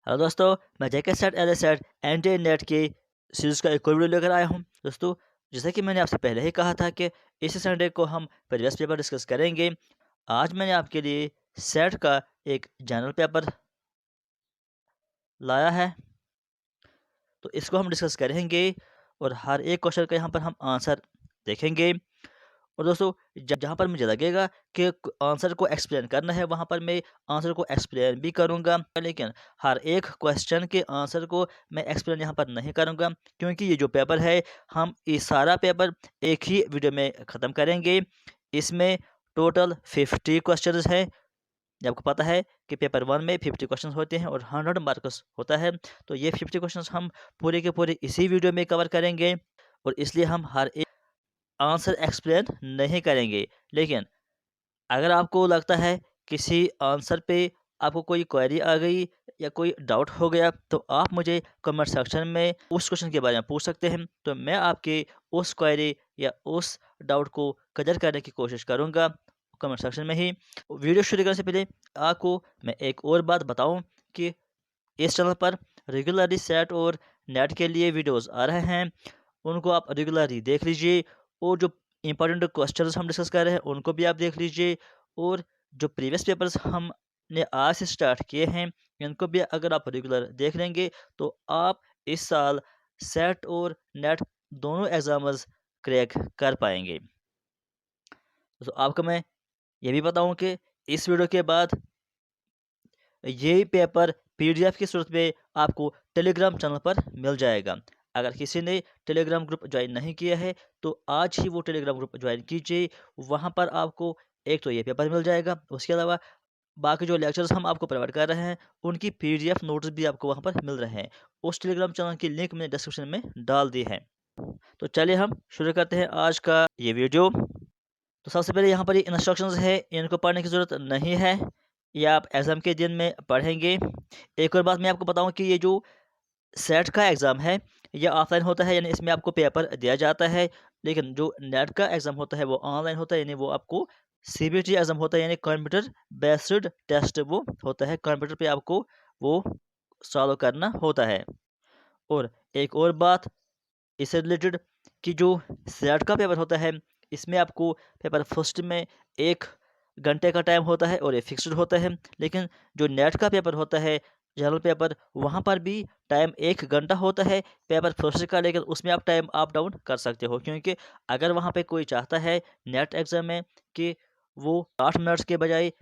Hello दोस्तों, मैं JK SET as a SET anti NET की सीरीज़ का एक और वीडियो लेकर आया हूं। दोस्तों, जैसा कि मैंने आपसे पहले ही कहा था कि इस संडे को हम प्रीवियस पेपर डिस्कस करेंगे। आज मैंने आपके लिए सेट का एक जनरल पेपर लाया है, तो इसको हम डिस्कस करेंगे और हर एक क्वेश्चन का यहाँ पर हम आंसर देखेंगे। और दोस्तों, जहाँ पर मुझे लगेगा कि आंसर को एक्सप्लेन करना है, वहाँ पर मैं आंसर को एक्सप्लेन भी करूँगा, लेकिन हर एक क्वेश्चन के आंसर को मैं एक्सप्लेन यहाँ पर नहीं करूँगा, क्योंकि ये जो पेपर है, हम ये सारा पेपर एक ही वीडियो में ख़त्म करेंगे। इसमें टोटल 50 क्वेश्चंस हैं। आपको पता है कि पेपर 1 में 50 क्वेश्चंस होते हैं और 100 मार्क्स होता है। तो ये 50 क्वेश्चंस हम पूरे के पूरे इसी वीडियो में कवर करेंगे, और इसलिए हम हर एक आंसर एक्सप्लेन नहीं करेंगे। लेकिन अगर आपको लगता है किसी आंसर पे आपको कोई क्वेरी आ गई या कोई डाउट हो गया, तो आप मुझे कमेंट सेक्शन में उस क्वेश्चन के बारे में पूछ सकते हैं। तो मैं आपके उस क्वेरी या उस डाउट को क्लियर करने की कोशिश करूँगा कमेंट सेक्शन में ही। वीडियो शुरू करने से पहले आपको मैं एक और बात बताऊं कि इस चैनल पर रेगुलरली सेट और नेट के लिए वीडियोस आ रहे हैं, उनको आप रेगुलरली देख लीजिए। और जो इंपॉर्टेंट क्वेश्चंस हम डिस्कस कर रहे हैं, उनको भी आप देख लीजिए। और जो प्रीवियस पेपर्स हमने आज से स्टार्ट किए हैं, इनको भी अगर आप रेगुलर देख लेंगे, तो आप इस साल सेट और नेट दोनों एग्जाम्स क्रैक कर पाएंगे। तो आपको मैं ये भी बताऊं कि इस वीडियो के बाद ये पेपर पीडीएफ की सूरत में आपको टेलीग्राम चैनल पर मिल जाएगा। अगर किसी ने टेलीग्राम ग्रुप ज्वाइन नहीं किया है, तो आज ही वो टेलीग्राम ग्रुप ज्वाइन कीजिए। वहाँ पर आपको एक तो ये पेपर मिल जाएगा, उसके अलावा बाकी जो लेक्चर्स हम आपको प्रोवाइड कर रहे हैं, उनकी पीडीएफ नोट्स भी आपको वहाँ पर मिल रहे हैं। उस टेलीग्राम चैनल की लिंक मैंने डिस्क्रिप्शन में डाल दी है। तो चलिए हम शुरू करते हैं आज का ये वीडियो। तो सबसे पहले यहाँ पर ये इंस्ट्रक्शंस है, इनको पढ़ने की ज़रूरत नहीं है, ये आप एग्ज़ाम के दिन में पढ़ेंगे। एक और बात मैं आपको बताऊँ कि ये जो सेट का एग्ज़ाम है, ये ऑफलाइन होता है, यानी इसमें आपको पेपर दिया जाता है। लेकिन जो नेट का एग्ज़ाम होता है, वो ऑनलाइन होता है, यानी वो आपको सीबीटी एग्ज़ाम होता है, यानी कंप्यूटर बेस्ड टेस्ट वो होता है। कंप्यूटर पे आपको वो सॉल्व करना होता है। और एक और बात इससे रिलेटेड, कि जो सेट का पेपर होता है, इसमें आपको पेपर फर्स्ट में 1 घंटे का टाइम होता है और ये फिक्स्ड होता है। लेकिन जो नेट का पेपर होता है, जनरल पेपर, वहाँ पर भी टाइम 1 घंटा होता है पेपर फर्स्ट का, लेकिन उसमें आप टाइम अप डाउन कर सकते हो, क्योंकि अगर वहाँ पे कोई चाहता है नेट एग्ज़ाम में कि वो 8 मिनट्स के बजाय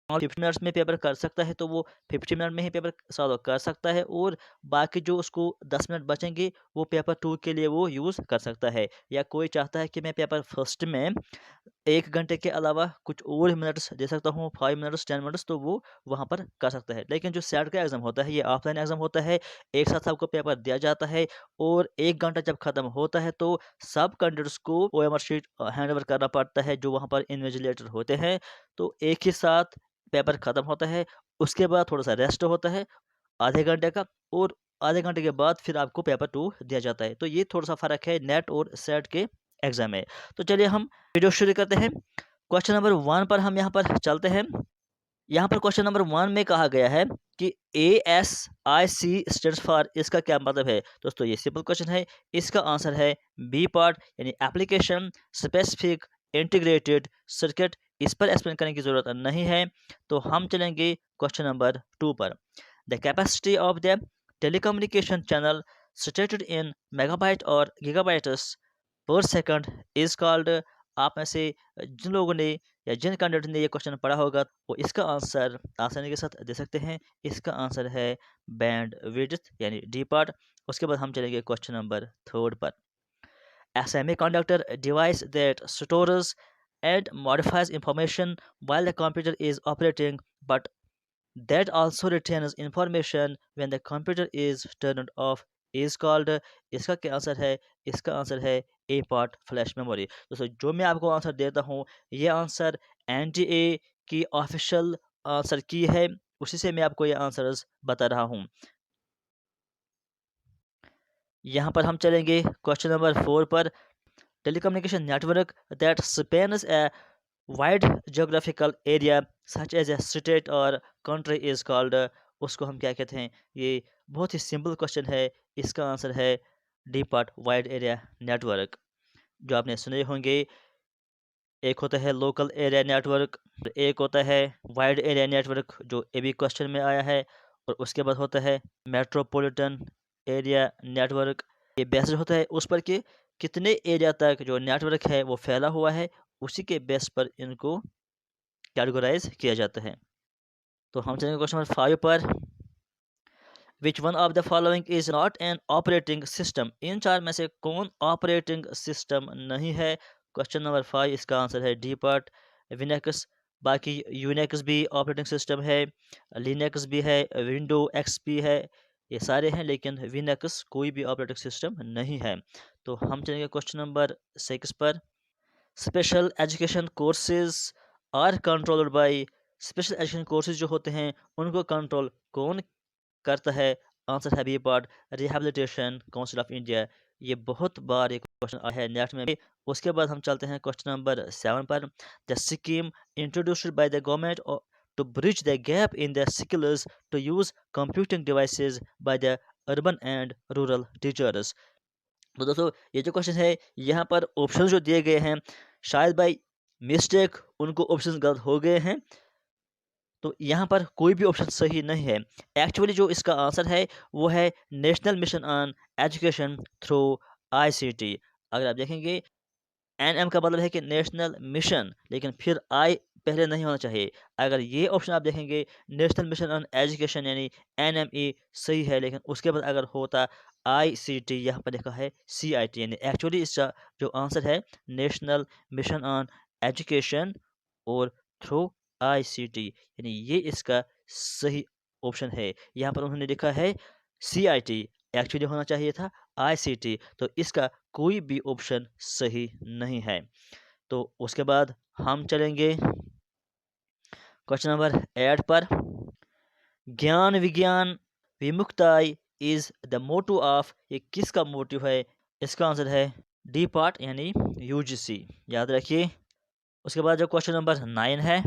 और 50 मिनट्स में पेपर कर सकता है, तो वो 50 मिनट में ही पेपर सॉल्व कर सकता है, और बाकी जो उसको 10 मिनट बचेंगे, वो पेपर 2 के लिए वो यूज़ कर सकता है। या कोई चाहता है कि मैं पेपर फर्स्ट में 1 घंटे के अलावा कुछ और मिनट्स दे सकता हूँ, 5 मिनट्स, 10 मिनट्स, तो वो वहाँ पर कर सकता है। लेकिन जो सेट का एग्ज़ाम होता है, ये ऑफलाइन एग्ज़ाम होता है, एक साथ आपको पेपर दिया जाता है, और 1 घंटा जब ख़त्म होता है, तो सब कैंडिडेट्स को ओएमआर शीट हैंड ओवर करना पड़ता है, जो वहाँ पर इन्विजिलेटर होते हैं। तो एक ही साथ पेपर ख़त्म होता है, उसके बाद थोड़ा-सा रेस्ट होता है आधे घंटे का, और आधे घंटे के बाद फिर आपको पेपर 2 दिया जाता है। तो ये थोड़ा-सा फ़र्क है नेट और सेट के एग्ज़ाम में। तो चलिए हम वीडियो शुरू करते हैं। क्वेश्चन नंबर 1 पर हम यहाँ पर चलते हैं। यहाँ पर क्वेश्चन नंबर 1 में कहा गया है कि ASIC स्टैंड्स फॉर, इसका क्या मतलब है? दोस्तों, ये सिंपल क्वेश्चन है। इसका आंसर है बी पार्ट, यानी एप्लीकेशन स्पेसिफिक इंटीग्रेटेड सर्किट। इस पर एक्सप्लेन करने की ज़रूरत नहीं है। तो हम चलेंगे क्वेश्चन नंबर 2 पर। The capacity of the telecommunication channel stated in megabyte और गीगाबाइट्स पर सेकंड इज कॉल्ड। आप में से जिन लोगों ने या जिन कैंडिडेट ने ये क्वेश्चन पढ़ा होगा, वो इसका आंसर आसानी के साथ दे सकते हैं। इसका आंसर है बैंड विड्थ, यानी डी पार्ट। उसके बाद हम चलेंगे क्वेश्चन नंबर 3 पर। A semiconductor device that stores and modifies information while the computer is operating, but that also retains information when the computer is turned off, is called। इसका क्या answer है? इसका answer है ए पार्ट फ्लैश मेमोरी। दोस्तों, जो मैं आपको answer देता हूँ, ये आंसर एनटीए की ऑफिशियल आंसर की है, उसी से मैं आपको ये आंसर्स बता रहा हूँ। यहाँ पर हम चलेंगे क्वेश्चन नंबर 4 पर। Telecommunication network that spans a wide geographical area such as a state or country is called। उसको हम क्या कहते हैं। ये बहुत ही सिंपल क्वेश्चन है। इसका आंसर है D part, wide area network. जो आपने सुने होंगे, एक होता है लोकल एरिया नेटवर्क, एक होता है वाइड एरिया नेटवर्क जो ये भी क्वेश्चन में आया है, और उसके बाद होता है मेट्रोपॉलिटन एरिया नेटवर्क। ये बेस्ड होता है उस पर कि कितने एरिया तक जो नेटवर्क है वो फैला हुआ है, उसी के बेस पर इनको कैटेगराइज किया जाता है। तो हम चलेंगे क्वेश्चन नंबर 5 पर। Which one of the following is not an operating system. इन चार में से कौन ऑपरेटिंग सिस्टम नहीं है। क्वेश्चन नंबर 5, इसका आंसर है डी पार्ट, विनेक्स। बाकी यूनेक्स भी ऑपरेटिंग सिस्टम है, लिनक्स भी है, विंडो एक्सपी है, ये सारे हैं, लेकिन विनेक्स कोई भी ऑपरेटिंग सिस्टम नहीं है। तो हम चलेंगे क्वेश्चन नंबर 6 पर। Special education courses are controlled by. Special education courses जो होते हैं उनको कंट्रोल कौन करता है। आंसर है B part, rehabilitation council of India. ये बहुत बार एक क्वेश्चन आया है नेट में भी। उसके बाद हम चलते हैं क्वेश्चन नंबर 7 पर। The scheme introduced by the government to bridge the gap in the skills to use computing devices by the urban and rural teachers. तो दोस्तों, ये जो क्वेश्चन है यहाँ पर ऑप्शन जो दिए गए हैं, शायद बाई मिस्टेक उनको ऑप्शन गलत हो गए हैं, तो यहाँ पर कोई भी ऑप्शन सही नहीं है। एक्चुअली जो इसका आंसर है वो है national mission on education through ICT. अगर आप देखेंगे, एनएम का मतलब है कि नेशनल मिशन, लेकिन फिर आई पहले नहीं होना चाहिए। अगर ये ऑप्शन आप देखेंगे, नेशनल मिशन ऑन एजुकेशन यानी एनएमई सही है, लेकिन उसके बाद अगर होता आईसीटी, यहाँ पर लिखा है सीआईटी, यानी एक्चुअली इसका जो आंसर है नेशनल मिशन ऑन एजुकेशन और थ्रू आईसीटी, यानी ये इसका सही ऑप्शन है। यहाँ पर उन्होंने लिखा है सीआईटी, एक्चुअली होना चाहिए था आईसीटी, तो इसका कोई भी ऑप्शन सही नहीं है। तो उसके बाद हम चलेंगे क्वेश्चन नंबर 8 पर। ज्ञान विज्ञान विमुक्ताई इज द मोटो ऑफ, ये किसका मोटिव है। इसका आंसर है डी पार्ट यानी यूजीसी, याद रखिए। उसके बाद जो क्वेश्चन नंबर 9 है।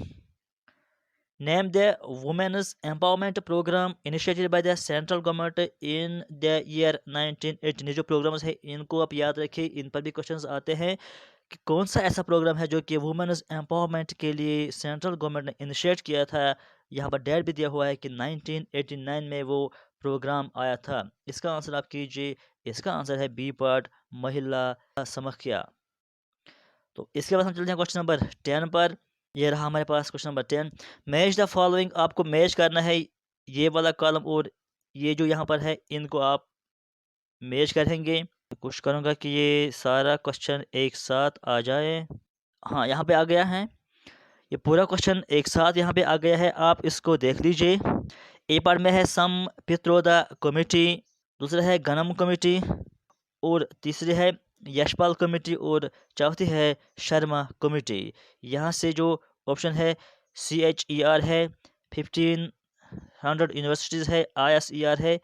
Name the women's empowerment programme initiated by the central government in the year 1918। जो प्रोग्राम्स है इनको आप याद रखिए, इन पर भी क्वेश्चंस आते हैं कि कौन सा ऐसा प्रोग्राम है जो कि वुमेन्स एम्पावरमेंट के लिए सेंट्रल गवर्नमेंट ने इनिशिएट किया था। यहाँ पर डेट भी दिया हुआ है कि 1989 में वो प्रोग्राम आया था। इसका आंसर आप कीजिए। इसका आंसर है बी पार्ट, महिला समख्या। तो इसके बाद हम चलते हैं क्वेश्चन नंबर 10 पर। ये रहा हमारे पास question number 10। Match the following, आपको मैच करना है ये वाला कॉलम और ये जो यहाँ पर है, इनको आप मैच करेंगे। कोशिश करूँगा कि ये सारा क्वेश्चन एक साथ आ जाए। हाँ, यहाँ पे आ गया है। ये पूरा क्वेश्चन एक साथ यहाँ पे आ गया है, आप इसको देख लीजिए। ए पार्ट में है सम पित्रोदा कमेटी, दूसरा है गनम कमेटी, और तीसरी है यशपाल कमेटी, और चौथी है शर्मा कमेटी। यहाँ से जो ऑप्शन है CHER है, 1500 यूनिवर्सिटीज़ है, ISER है,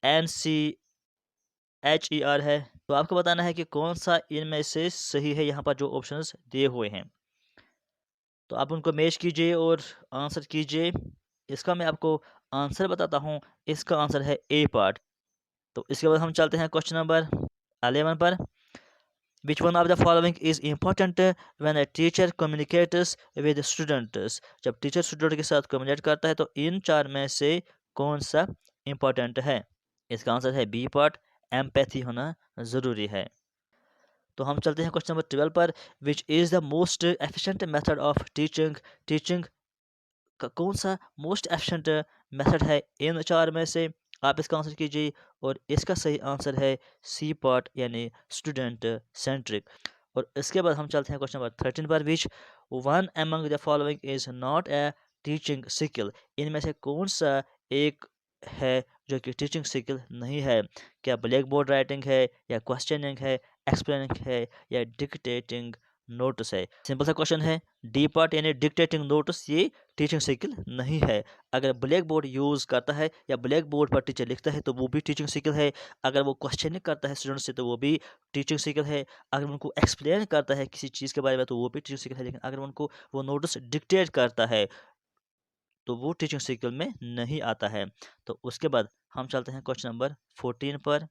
NCHER है। तो आपको बताना है कि कौन सा इनमें से सही है, यहाँ पर जो ऑप्शंस दिए हुए हैं। तो आप उनको मैच कीजिए और आंसर कीजिए। इसका मैं आपको आंसर बताता हूँ। इसका आंसर है ए पार्ट। तो इसके बाद हम चलते हैं क्वेश्चन नंबर 11 पर। Which one of the following is important when a teacher communicates with students? जब टीचर स्टूडेंट के साथ कम्युनिकेट करता है तो इन चार में से कौन सा इम्पोर्टेंट है। इसका आंसर है बी पार्ट, एम्पैथी होना ज़रूरी है। तो हम चलते हैं क्वेश्चन नंबर 12 पर। Which is the most efficient method of teaching. Teaching का कौन सा मोस्ट एफिशिएंट मेथड है इन चार में से। आप इसका आंसर कीजिए और इसका सही आंसर है सी पार्ट यानी स्टूडेंट सेंट्रिक। और इसके बाद हम चलते हैं क्वेश्चन नंबर 13 पर। Which one among the following is not a teaching skill. इनमें से कौन सा एक है जो कि टीचिंग स्किल नहीं है। क्या ब्लैक बोर्ड राइटिंग है, या क्वेश्चनिंग है, एक्सप्लेनिंग है, या डिक्टेटिंग नोट्स है। सिंपल सा क्वेश्चन है। डी पार्ट यानी डिक्टेटिंग नोट्स ये टीचिंग स्किल नहीं है। अगर ब्लैक बोर्ड यूज़ करता है या ब्लैक बोर्ड पर टीचर लिखता है तो वो भी टीचिंग स्किल है। अगर वो क्वेश्चनिंग करता है स्टूडेंट से तो वो भी टीचिंग स्किल है। अगर उनको एक्सप्लेन करता है किसी चीज़ के बारे में तो वो भी टीचिंग स्किल है। लेकिन अगर उनको वो नोट्स डिक्टेट करता है तो वो टीचिंग सर्कल में नहीं आता है। तो उसके बाद हम चलते हैं क्वेश्चन नंबर 14 पर।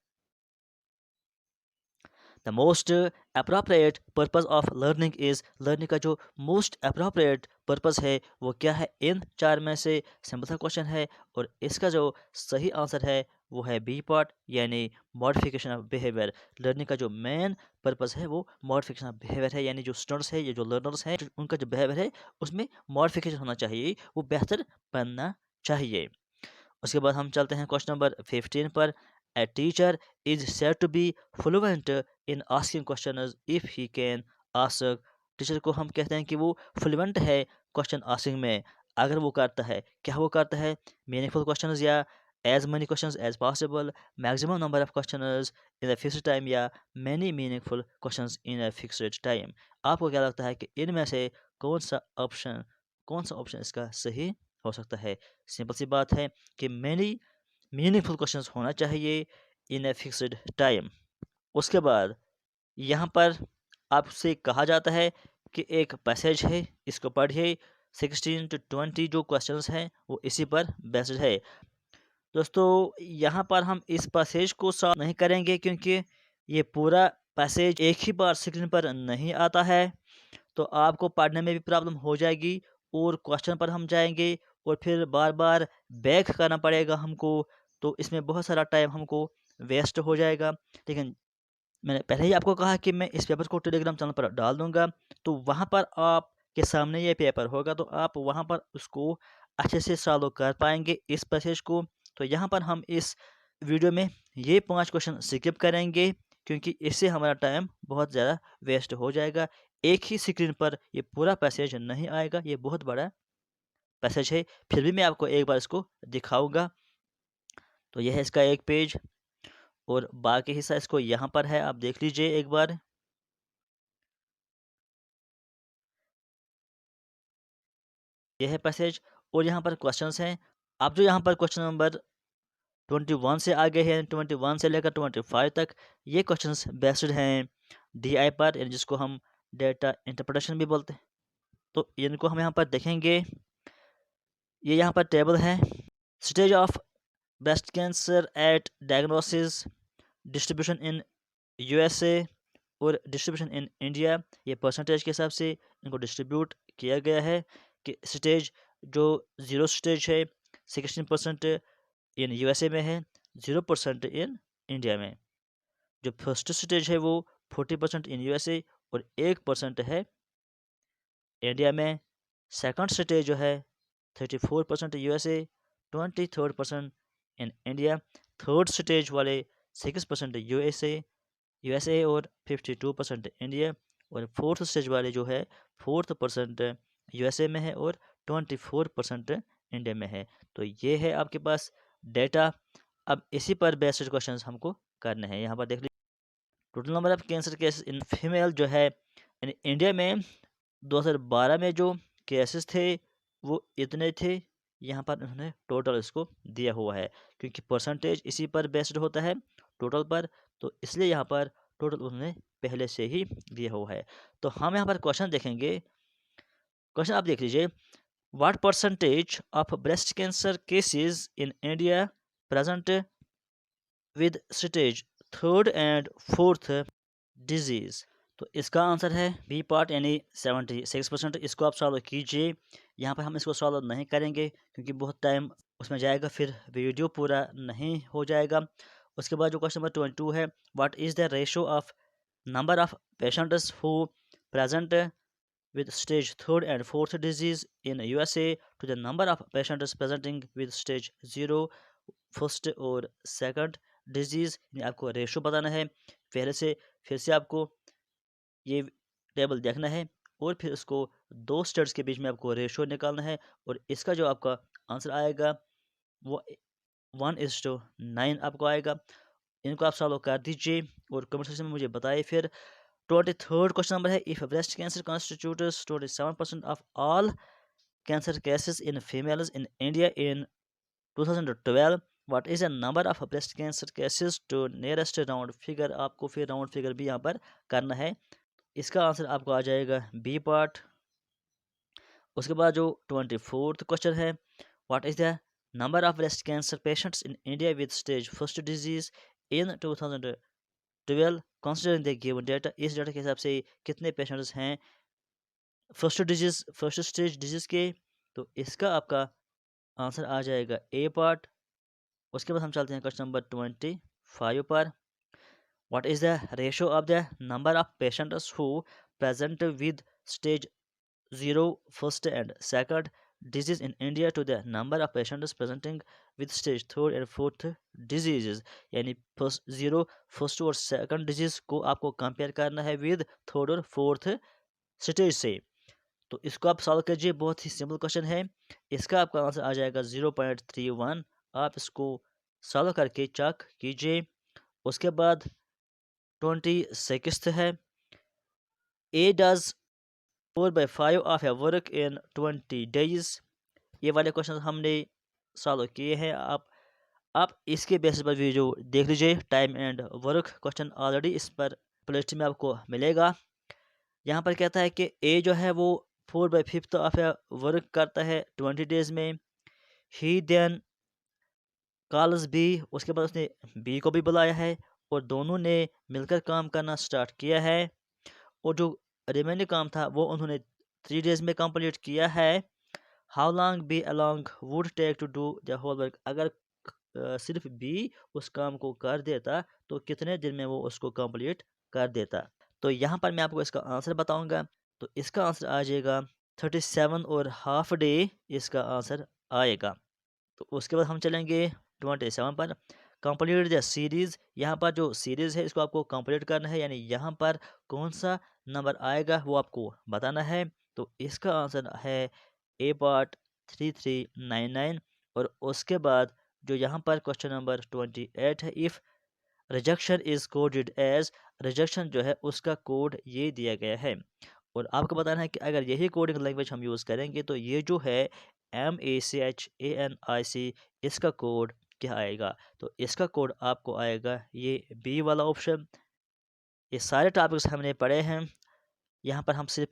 The most appropriate purpose of learning is, learning का जो मोस्ट अप्रोप्रिएट पर्पस है वो क्या है? इन चार में से सिंपल सा क्वेश्चन है और इसका जो सही आंसर है वो है बी पार्ट, यानी मॉडिफिकेशन ऑफ बिहेवियर। लर्निंग का जो मेन पर्पस है वो मॉडिफिकेशन ऑफ बिहेवियर है, यानी जो स्टूडेंट्स है, ये जो लर्नर्स हैं, उनका जो बिहेवियर है उसमें मॉडिफिकेशन होना चाहिए, वो बेहतर बनना चाहिए। उसके बाद हम चलते हैं क्वेश्चन नंबर 15 पर। A teacher is said to be fluent in asking question if he can ask, teacher को हम कहते हैं कि वो फ्लुएंट है क्वेश्चन आस्किंग में अगर वो करता है, क्या वो करता है? मीनिंगफुल क्वेश्चंस या as many questions as possible, maximum number of questions in a fixed time या many meaningful questions in a fixed time. आपको क्या लगता है कि इनमें से कौन सा ऑप्शन इसका सही हो सकता है? सिंपल सी बात है कि मैनी मीनिंगफुल क्वेश्चंस होना चाहिए इन अ फिक्स्ड टाइम। उसके बाद यहाँ पर आपसे कहा जाता है कि एक पैसेज है, इसको पढ़िए। 16 to 20 जो क्वेश्चंस हैं वो इसी पर बेस्ड है। दोस्तों यहाँ पर हम इस पैसेज को सॉल्व नहीं करेंगे क्योंकि ये पूरा पैसेज एक ही बार स्क्रीन पर नहीं आता है, तो आपको पढ़ने में भी प्रॉब्लम हो जाएगी और क्वेश्चन पर हम जाएंगे और फिर बार बार बैक करना पड़ेगा हमको, तो इसमें बहुत सारा टाइम हमको वेस्ट हो जाएगा। लेकिन मैंने पहले ही आपको कहा कि मैं इस पेपर को टेलीग्राम चैनल पर डाल दूंगा, तो वहाँ पर आपके सामने ये पेपर होगा, तो आप वहाँ पर उसको अच्छे से सॉल्व कर पाएंगे इस पैसेज को। तो यहाँ पर हम इस वीडियो में ये 5 क्वेश्चन स्किप करेंगे क्योंकि इससे हमारा टाइम बहुत ज़्यादा वेस्ट हो जाएगा। एक ही स्क्रीन पर ये पूरा पैसेज नहीं आएगा, ये बहुत बड़ा पैसेज है, फिर भी मैं आपको एक बार इसको दिखाऊंगा। तो यह है इसका एक पेज और बाकी हिस्सा इसको यहाँ पर है, आप देख लीजिए एक बार। यह है पैसेज और यहाँ पर क्वेश्चंस हैं। आप जो यहाँ पर क्वेश्चन नंबर 21 से आगे हैं, 21 से लेकर 25 तक, ये क्वेश्चंस बेस्ड हैं डीआई पर, यानी जिसको हम डेटा इंटरप्रिटेशन भी बोलते हैं। तो इनको हम यहाँ पर देखेंगे। ये यहाँ पर टेबल है। Stage of breast cancer at diagnosis, distribution in USA और डिस्ट्रीब्यूशन इन इंडिया, ये परसेंटेज के हिसाब से इनको डिस्ट्रीब्यूट किया गया है कि स्टेज जो 0 स्टेज है 16% इन यूएसए में है, 0% इन इंडिया में। जो फर्स्ट स्टेज है वो 40% इन यूएसए और 1% है इंडिया में। सेकंड स्टेज जो है 34% USA, 23% in India. Third stage वाले 6% यूएसए और 52% इंडिया। और फोर्थ स्टेज वाले जो है 4% यूएसए में है और 24% इंडिया में है। तो ये है आपके पास डेटा। अब इसी पर बेस्ड क्वेश्चंस हमको करने हैं। यहाँ पर देख लीजिए total number of cancer cases in female जो है यानी इंडिया में 2012 में जो केसेस थे वो इतने थे। यहाँ पर उन्होंने टोटल इसको दिया हुआ है क्योंकि परसेंटेज इसी पर बेस्ड होता है टोटल पर, तो इसलिए यहाँ पर टोटल उन्होंने पहले से ही दिया हुआ है। तो हम यहाँ पर क्वेश्चन देखेंगे। क्वेश्चन आप देख लीजिए। What percentage of breast cancer cases in India present with stage third and fourth disease? तो इसका आंसर है बी पार्ट यानी 76%। इसको आप सॉल्व कीजिए। यहाँ पर हम इसको सॉल्व नहीं करेंगे क्योंकि बहुत टाइम उसमें जाएगा, फिर वीडियो पूरा नहीं हो जाएगा। उसके बाद जो क्वेश्चन नंबर 22 है, what is the ratio of number of patients who present with stage 3rd and 4th disease in USA to the number of patients presenting with stage 0 first और सेकंड डिजीज़, आपको ratio बताना है। पहले से फिर से आपको ये टेबल देखना है और फिर उसको दो स्टेट्स के बीच में आपको रेशो निकालना है और इसका जो आपका आंसर आएगा वो 1:9 आपको आएगा। इनको आप सॉल्व कर दीजिए और कमेंट सेक्शन में मुझे बताइए। फिर 23rd क्वेश्चन नंबर है, if breast cancer constitutes 27% of all cancer cases in females in India in 2012, what is the number of breast cancer cases to nearest round figure? आपको फिर राउंड फिगर भी यहाँ पर करना है। इसका आंसर आपको आ जाएगा बी पार्ट। उसके बाद जो 24th क्वेश्चन है, what is the number of breast cancer patients in India with stage first disease in 2012 considering the given data. इस डेटा के हिसाब से कितने पेशेंट्स हैं फर्स्ट स्टेज डिजीज के। तो इसका आपका आंसर आ जाएगा ए पार्ट। उसके बाद हम चलते हैं क्वेश्चन नंबर 25 पर। What is the ratio of the number of patients who present with stage 0 first and second disease in India to the number of patients presenting with stage 3rd and 4th diseases। यानी first और second disease को आपको compare करना है with third और fourth stage से। तो इसको आप सॉल्व कीजिए, बहुत ही सिंपल क्वेश्चन है। इसका आपका आंसर आ जाएगा 0.31। आप इसको सॉल्व करके चेक कीजिए। उसके बाद 26 है, A does 4/5 of A work in 20 days। ये वाले क्वेश्चन हमने सॉल्व किए हैं। आप इसके बेसिस पर वीडियो देख लीजिए, time and work question already इस पर प्लेलिस्ट में आपको मिलेगा। यहाँ पर कहता है कि ए जो है वो 4/5 ऑफ ए वर्क करता है 20 days में। ही देन कॉल्स बी, उसके बाद उसने बी को भी बुलाया है और दोनों ने मिलकर काम करना स्टार्ट किया है। और जो रिमेनिंग काम था वो उन्होंने 3 days में कंप्लीट किया है। How long B alone would take to do the whole work. अगर सिर्फ बी उस काम को कर देता तो कितने दिन में वो उसको कंप्लीट कर देता। तो यहाँ पर मैं आपको इसका आंसर बताऊंगा। तो इसका आंसर आ जाएगा 37 और हाफ डे इसका आंसर आएगा। तो उसके बाद हम चलेंगे 27 पर। Complete the series. यहाँ पर जो सीरीज़ है इसको आपको कंप्लीट करना है, यानी यहाँ पर कौन सा नंबर आएगा वो आपको बताना है। तो इसका आंसर है ए पार्ट 3399। और उसके बाद जो यहाँ पर क्वेश्चन नंबर 28 है, if rejection is coded as, rejection जो है उसका कोड ये दिया गया है। और आपको बताना है कि अगर यही कोडिंग लैंग्वेज हम यूज़ करेंगे तो ये जो है MACHANIC, इसका कोड क्या आएगा। तो इसका कोड आपको आएगा ये बी वाला ऑप्शन। ये सारे टॉपिक्स हमने पढ़े हैं, यहाँ पर हम सिर्फ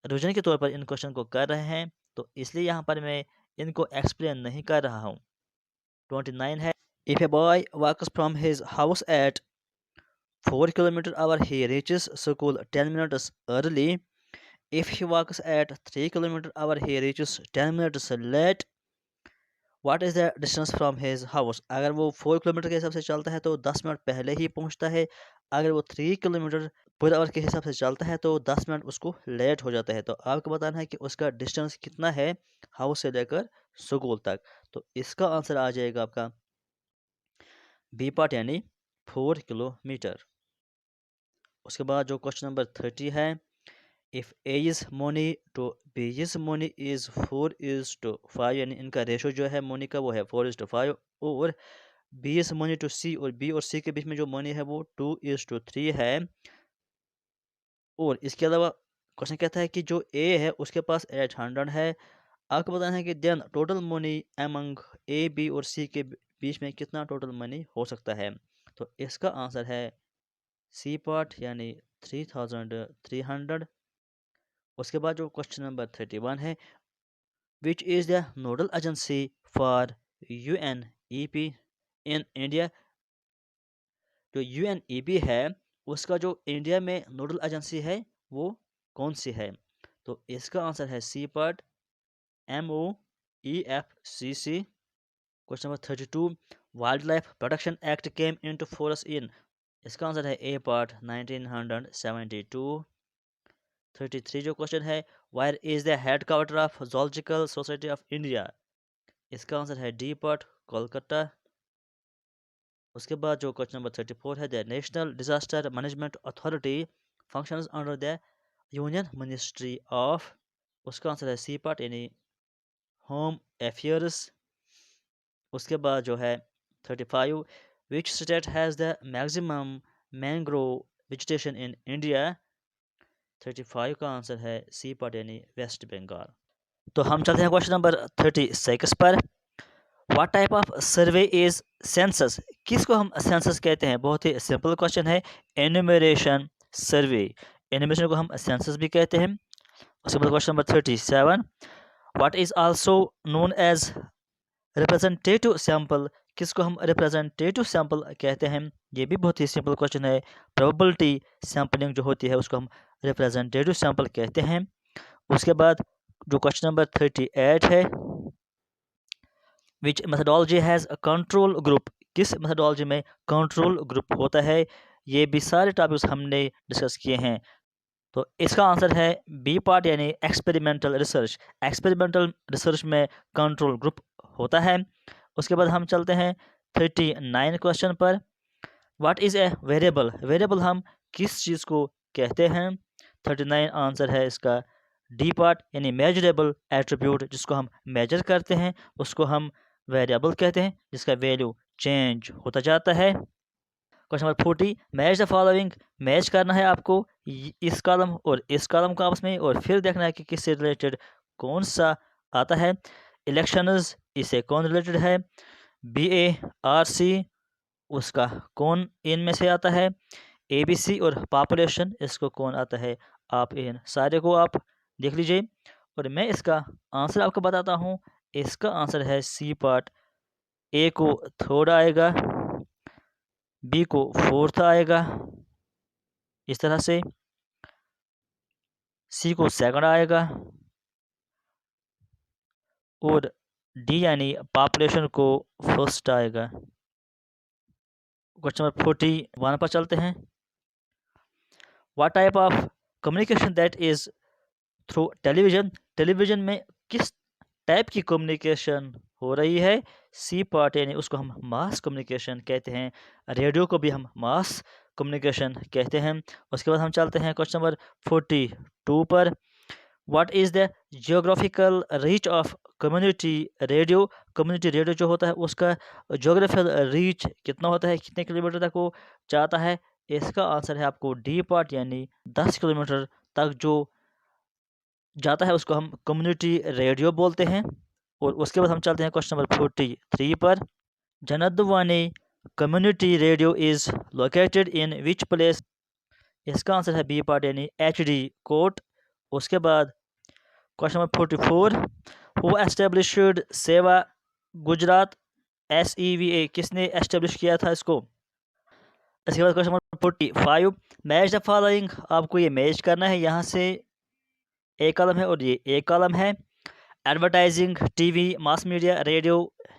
रिविजन के तौर पर इन क्वेश्चन को कर रहे हैं, तो इसलिए यहाँ पर मैं इनको एक्सप्लेन नहीं कर रहा हूँ। 29 है, if a boy walks from his house at 4 km/h he reaches school 10 minutes early। If he walks at 3 km/h he reaches 10 minutes late। What is the distance from his house। अगर वो 4 kilometre के हिसाब से चलता है तो 10 minute पहले ही पहुंचता है। अगर वो 3 km/h के हिसाब से चलता है तो 10 मिनट उसको लेट हो जाता है। तो आपको बताना है कि उसका डिस्टेंस कितना है हाउस से लेकर स्कूल तक। तो इसका आंसर आ जाएगा आपका बी पार्ट, यानी 4 किलोमीटर। उसके बाद जो क्वेश्चन नंबर 30 है, if A is money to B is money is 4:5, यानी इनका रेशो जो है मोनी का वो है 4:5। और बी इज़ मोनी टू सी, और बी और सी के बीच में जो मोनी है वो 2:3 है। और इसके अलावा क्वेश्चन कहता है कि जो ए है उसके पास 800 है। आपको बताना है कि then total money among A B और सी के बीच में कितना टोटल मनी हो सकता है। तो इसका आंसर है सी पार्ट, यानी 3300। उसके बाद जो क्वेश्चन नंबर 31 है, which is the nodal agency for UNEP in India. जो UNEP है उसका जो इंडिया में नोडल एजेंसी है वो कौन सी है। तो इसका आंसर है C part, MOEFCC। Question number 32, wildlife protection act came into force in. इसका आंसर है ए पार्ट 1972। 33 जो क्वेश्चन है, wire is the head quarter of zoological society of India. इसका आंसर है डी पार्ट, कोलकाता। उसके बाद जो क्वेश्चन नंबर 34 है, the national disaster management authority functions under the union ministry of. उसका आंसर है सी पार्ट, यानी होम अफेयर्स। उसके बाद जो है 35, which state has the maximum mangrove vegetation in India. 35 का आंसर है सी पार्ट, यानी वेस्ट बंगाल। तो हम चलते हैं क्वेश्चन नंबर 36 पर। What type of survey is census. किसको हम सेंसस कहते हैं। बहुत ही सिंपल क्वेश्चन है। एनुमरेशन सर्वे, एनुमरेशन को हम सेंसस भी कहते हैं। उसके बाद question number 37, what is also known as representative sample, किसको हम रिप्रेजेंटेटिव सैंपल कहते हैं? ये भी बहुत ही सिंपल क्वेश्चन है। प्रोबेबिलिटी सैंपलिंग जो होती है उसको हम रिप्रेजेंटेटिव सैंपल कहते हैं। उसके बाद जो क्वेश्चन नंबर 38 है, which methodology has a control group, किस मेथडोलॉजी में कंट्रोल ग्रुप होता है? ये भी सारे टॉपिक्स हमने डिस्कस किए हैं। तो इसका आंसर है बी पार्ट, यानी एक्सपेरिमेंटल रिसर्च। एक्सपेरिमेंटल रिसर्च में कंट्रोल ग्रुप होता है। उसके बाद हम चलते हैं 39 क्वेश्चन पर। What is a variable, variable हम किस चीज़ को कहते हैं? 39 आंसर है इसका डी पार्ट, यानी मेजरेबल एट्रीब्यूट, जिसको हम मेजर करते हैं उसको हम वेरिएबल कहते हैं, जिसका वैल्यू चेंज होता जाता है। Question number 40, match the following, match करना है आपको इस कॉलम और इस कॉलम को आपस में, और फिर देखना है कि किससे रिलेटेड कौन सा आता है। इलेक्शंस, इससे कौन रिलेटेड है? BARC, उसका कौन इनमें से आता है? ABC और पॉपुलेशन, इसको कौन आता है? आप इन सारे को आप देख लीजिए और मैं इसका आंसर आपको बताता हूँ। इसका आंसर है सी पार्ट। ए को थर्ड आएगा, बी को फोर्थ आएगा, इस तरह से सी को सेकंड आएगा, और डी यानी पॉपुलेशन को फर्स्ट आएगा। क्वेश्चन नंबर 41 पर चलते हैं। What type of communication that is through television, television में किस टाइप की कम्युनिकेशन हो रही है? सी पार्ट, यानी उसको हम मास कम्युनिकेशन कहते हैं। रेडियो को भी हम मास कम्युनिकेशन कहते हैं। उसके बाद हम चलते हैं क्वेश्चन नंबर 42 पर। What is the geographical reach of community radio, community radio जो होता है उसका जियोग्राफिकल रीच कितना होता है, कितने किलोमीटर तक वो जाता है? इसका आंसर है आपको डी पार्ट, यानी 10 किलोमीटर तक जो जाता है उसको हम कम्युनिटी रेडियो बोलते हैं। और उसके बाद हम चलते हैं क्वेश्चन नंबर 43 पर। Janadhwani community radio is located in which place, इसका आंसर है बी पार्ट, यानी HD कोट। उसके बाद क्वेश्चन नंबर 44, हु एस्टेब्लिश्ड सेवा गुजरात, SEVA, किसने एस्टेब्लिश किया था इसको? इसके बाद question number 45, match the following, आपको ये मैच करना है। यहाँ से एक कॉलम है और ये एक कॉलम है। Advertising, TV, mass media, radio,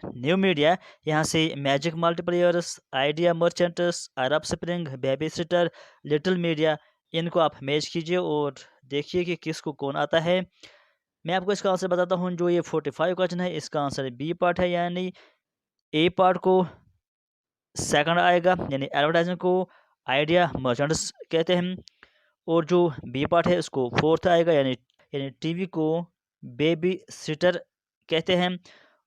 new media. यहाँ से magic multipliers, idea merchants, Arab spring, babysitter, little media, इनको आप मैच कीजिए और देखिए कि किसको कौन आता है। मैं आपको इसका आंसर बताता हूँ। जो ये 45 क्वेश्चन है इसका आंसर बी पार्ट है, यानी ए पार्ट को सेकंड आएगा, यानी एडवर्टाइजिंग को आइडिया मर्चेंट्स कहते हैं, और जो बी पार्ट है उसको फोर्थ आएगा, यानी TV को बेबी सिटर कहते हैं,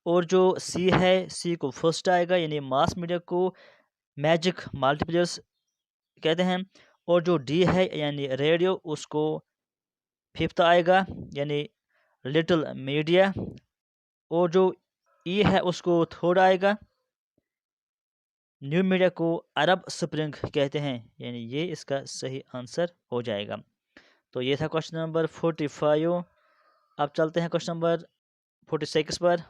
और जो सी है सी को फर्स्ट आएगा, यानी मास मीडिया को मैजिक मल्टीप्लेयर्स कहते हैं, और जो डी है यानी रेडियो उसको फिफ्थ आएगा, यानी लिटिल मीडिया, और जो ई है उसको थर्ड आएगा, न्यू मीडिया को अरब स्प्रिंग कहते हैं, यानी ये इसका सही आंसर हो जाएगा। तो ये था क्वेश्चन नंबर 45। अब चलते हैं क्वेश्चन नंबर 46 पर।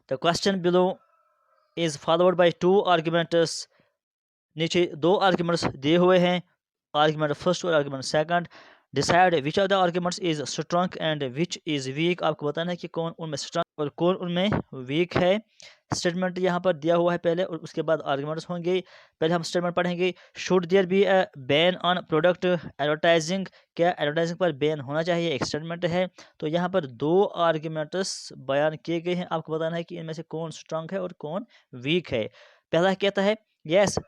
The question below is followed by to arguments, नीचे दो आर्ग्यूमेंट्स दिए हुए हैं, आर्ग्यूमेंट फर्स्ट और argument second. Decide which of the arguments is strong and which is weak, आपको बताना है कि कौन उनमें स्ट्रॉन्ग और कौन उनमें वीक है। स्टेटमेंट यहाँ पर दिया हुआ है पहले, और उसके बाद आर्ग्यूमेंट्स होंगे। पहले हम स्टेटमेंट पढ़ेंगे। Should there be a ban on product advertising, क्या एडवर्टाइजिंग पर बैन होना चाहिए, एक स्टेटमेंट है। तो यहाँ पर दो आर्ग्यूमेंट्स बयान किए गए हैं, आपको बताना है कि इनमें से कौन स्ट्रॉन्ग है और कौन वीक है। पहला कहता है yes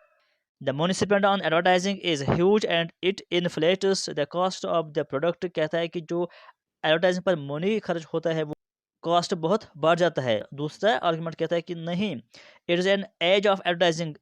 the money spend on advertising is huge and it inflates the cost of the product, कहता है कि जो एडवर्टाइजिंग पर मनी खर्च होता है वो कॉस्ट बहुत बढ़ जाता है। दूसरा आर्गुमेंट कहता है कि नहीं, it is an age of advertising,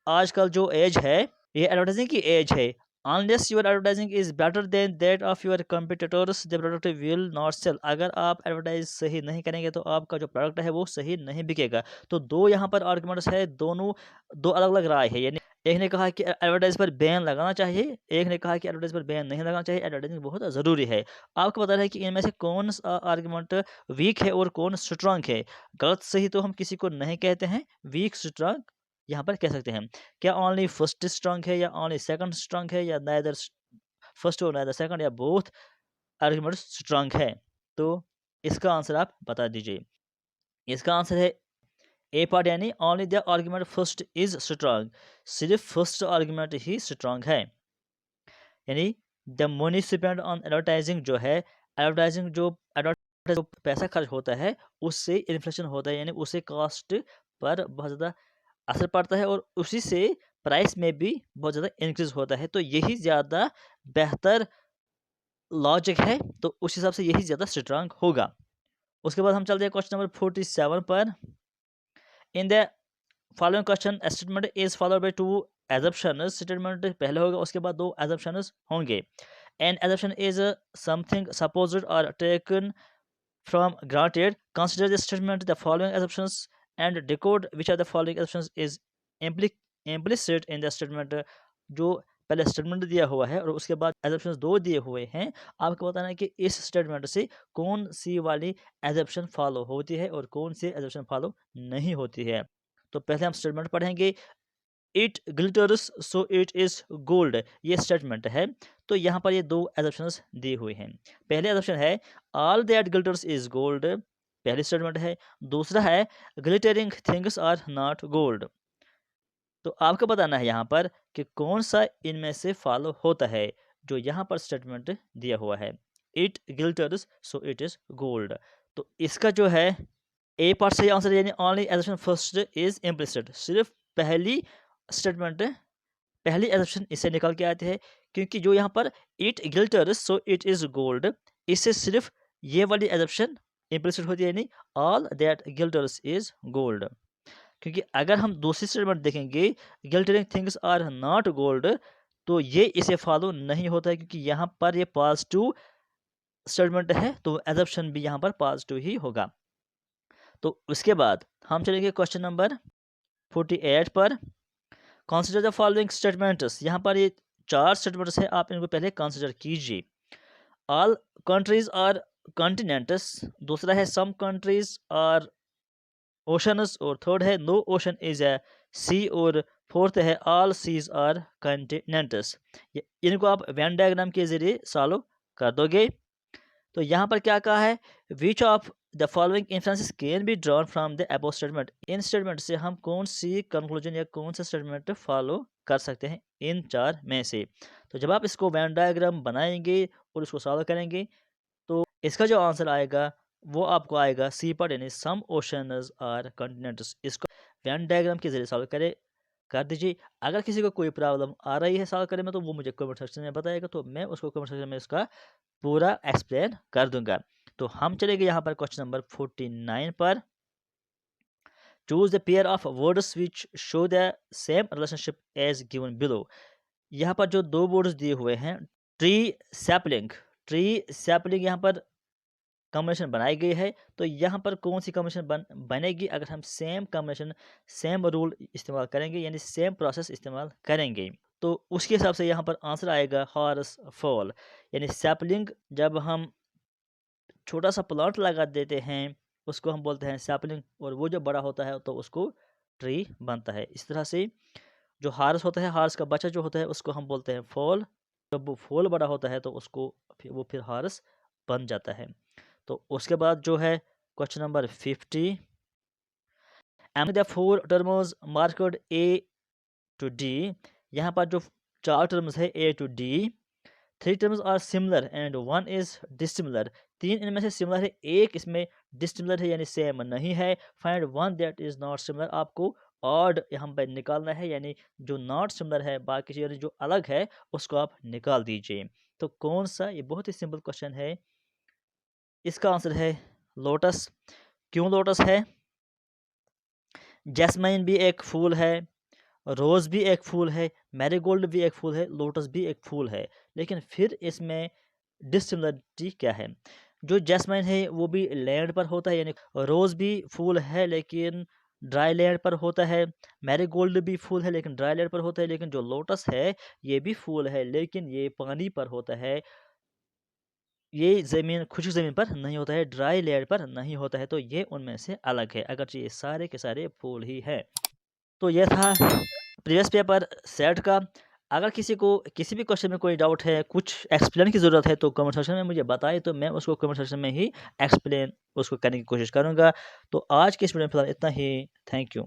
आजकल जो एज है ये एडवर्टाइजिंग की एज है। Unless your advertising is better than that of your competitors the product will not sell, अगर आप एडवर्टाइज सही नहीं करेंगे तो आपका जो प्रोडक्ट है वो सही नहीं बिकेगा। तो दो यहाँ पर आर्गुमेंट्स है, दोनों दो अलग अलग राय है, यानी एक ने कहा कि एडवर्टाइज पर बैन लगाना चाहिए, एक ने कहा कि एडवर्टाइज पर बैन नहीं लगाना चाहिए, एडवर्टाइजिंग बहुत ज़रूरी है। आपको पता है कि इनमें से कौन सा आर्गुमेंट वीक है और कौन स्ट्रांग है। गलत सही तो हम किसी को नहीं कहते हैं, वीक स्ट्रांग यहाँ पर कह सकते हैं। क्या ओनली फर्स्ट स्ट्रांग है या ओनली सेकंड स्ट्रांग है या नाइदर फर्स्ट और नाइदर सेकंड या बोथ आर्गुमेंट स्ट्रांग है। तो इसका आंसर आप बता दीजिए। इसका आंसर है ए पार्ट, यानी only the argument first is strong, सिर्फ फर्स्ट आर्गुमेंट ही स्ट्रांग है। यानी the money spend on advertising जो है, एडवर्टाइजिंग जो पैसा खर्च होता है उससे इन्फ्लेशन होता है, यानी उससे कॉस्ट पर बहुत ज़्यादा असर पड़ता है और उसी से प्राइस में भी बहुत ज़्यादा इंक्रीज होता है। तो यही ज़्यादा बेहतर लॉजिक है, तो उस हिसाब से यही ज़्यादा स्ट्रांग होगा। उसके बाद हम चलते हैं क्वेश्चन नंबर 47 पर। In the following question statement is followed by two assumptions, statement पहले होगा उसके बाद दो assumptions होंगे। An assumption is something supposed or taken from granted. Consider the statement the following assumptions and decode which of the following assumptions is implicit in the statement। जो पहले statement दिया हुआ है और उसके बाद एजप्शंस दो दिए हुए हैं, आपको बताना है कि इस स्टेटमेंट से कौन सी वाली एजप्शन फॉलो होती है और कौन सी एजप्शन फॉलो नहीं होती है। तो पहले हम स्टेटमेंट पढ़ेंगे। It glitters so it is gold, ये स्टेटमेंट है। तो यहाँ पर ये दो एजप्शंस दी हुई हैं। पहले एजप्शन है all that glitters is gold, पहली स्टेटमेंट है। दूसरा है glittering things are not gold. तो आपको बताना है यहाँ पर कि कौन सा इनमें से फॉलो होता है जो यहाँ पर स्टेटमेंट दिया हुआ है। It glitters so it is gold. तो इसका जो है ए पार्ट सही आंसर, यानी only assumption first is implicit, सिर्फ पहली स्टेटमेंट पहली एजप्शन इससे निकल के आती है, क्योंकि जो यहाँ पर it glitters so it is gold, इससे सिर्फ ये वाली एजप्शन इम्प्लिसिट होती है, यानी all that glitters is gold. क्योंकि अगर हम दूसरी स्टेटमेंट देखेंगे गिल्टरिंग थिंग्स आर नॉट गोल्ड, तो ये इसे फॉलो नहीं होता है, क्योंकि यहाँ पर ये पॉजिटिव स्टेटमेंट है, तो एजप्शन भी यहाँ पर पॉजिटिव ही होगा। तो उसके बाद हम चलेंगे क्वेश्चन नंबर 48 पर। कंसीडर द फॉलोइंग स्टेटमेंट्स, यहाँ पर ये चार स्टेटमेंट्स हैं, आप इनको पहले कंसीडर कीजिए। ऑल कंट्रीज आर कॉन्टिनेंट्स, दूसरा है सम कंट्रीज आर ओशंस, और थर्ड है नो ओशन इज ए सी, और फोर्थ है ऑल सीज आर कॉन्टिनेंट्स। इनको आप वेन डायग्राम के जरिए सॉल्व कर दोगे। तो यहाँ पर क्या कहा है, which of the following influences can be drawn from the above statement, in statement से हम कौन सी कंक्लूजन या कौन सा स्टेटमेंट फॉलो कर सकते हैं इन चार में से। तो जब आप इसको वेन डायग्राम बनाएंगे और इसको सॉल्व करेंगे, तो इसका जो आंसर आएगा वो आपको आएगा सी पार्ट, यानी सम ओशंस आर कॉन्टिनेंट्स। इसको वेन डायग्राम के जरिए सॉल्व कर दीजिए। अगर किसी को कोई प्रॉब्लम आ रही है सॉल्व करने में, तो वो मुझे कमेंट सेक्शन में बताएगा, तो मैं उसको कमेंट सेक्शन में इसका पूरा एक्सप्लेन कर दूंगा। तो हम चलेंगे यहाँ पर क्वेश्चन नंबर 49 पर। Choose the pair of words which show the same relationship as given below. यहाँ पर जो दो वर्ड्स दिए हुए हैं, ट्री सैपलिंग, ट्री सैपलिंग यहाँ पर कॉम्बिनेशन बनाई गई है। तो यहाँ पर कौन सी कॉम्बिनेशन बनेगी अगर हम सेम कॉम्बिनेशन सेम रूल इस्तेमाल करेंगे, यानी सेम प्रोसेस इस्तेमाल करेंगे, तो उसके हिसाब से यहाँ पर आंसर आएगा हॉर्स फॉल। यानी सैपलिंग जब हम छोटा सा प्लांट लगा देते हैं उसको हम बोलते हैं सैपलिंग, और वो जब बड़ा होता है तो उसको ट्री बनता है। इस तरह से जो हार्स होता है, हार्स का बच्चा जो होता है उसको हम बोलते हैं फॉल, जब वो फॉल बड़ा होता है तो उसको वो फिर हार्स बन जाता है। तो उसके बाद जो है question number 50, M the four terms marked A to D. यहाँ पर जो चार टर्म्स है A to D, three terms are similar and one is dissimilar. तीन इनमें से सिमिलर है, एक इसमें डिसिमिलर है यानी सेम नहीं है। Find one that is not similar, आपको ऑड यहाँ पर निकालना है, यानी जो नॉट सिमिलर है बाकी यानी जो अलग है उसको आप निकाल दीजिए। तो कौन सा, ये बहुत ही सिंपल क्वेश्चन है। इसका आंसर है लोटस। क्यों लोटस है? जैस्माइन भी एक फूल है, रोज़ भी एक फूल है, मैरीगोल्ड भी एक फूल है, लोटस भी एक फूल है, लेकिन फिर इसमें डिसिमिलरिटी क्या है? जो जैस्माइन है वो भी लैंड पर होता है, यानी रोज़ भी फूल है लेकिन ड्राई लेयर पर होता है। मैरीगोल्ड भी फूल है लेकिन ड्राई लेयर पर होता है, लेकिन जो लोटस है ये भी फूल है लेकिन ये पानी पर होता है। ये ज़मीन खुशक ज़मीन पर नहीं होता है, ड्राई लेयर पर नहीं होता है, तो ये उनमें से अलग है, अगरचे ये सारे के सारे फूल ही हैं। तो ये था प्रीवियस पेपर सेट का। अगर किसी को किसी भी क्वेश्चन में कोई डाउट है, कुछ एक्सप्लेन की ज़रूरत है तो कमेंट सेक्शन में मुझे बताएँ, तो मैं उसको कमेंट सेक्शन में ही एक्सप्लेन उसको करने की कोशिश करूँगा। तो आज के इस वीडियो में फिलहाल इतना ही। Thank you.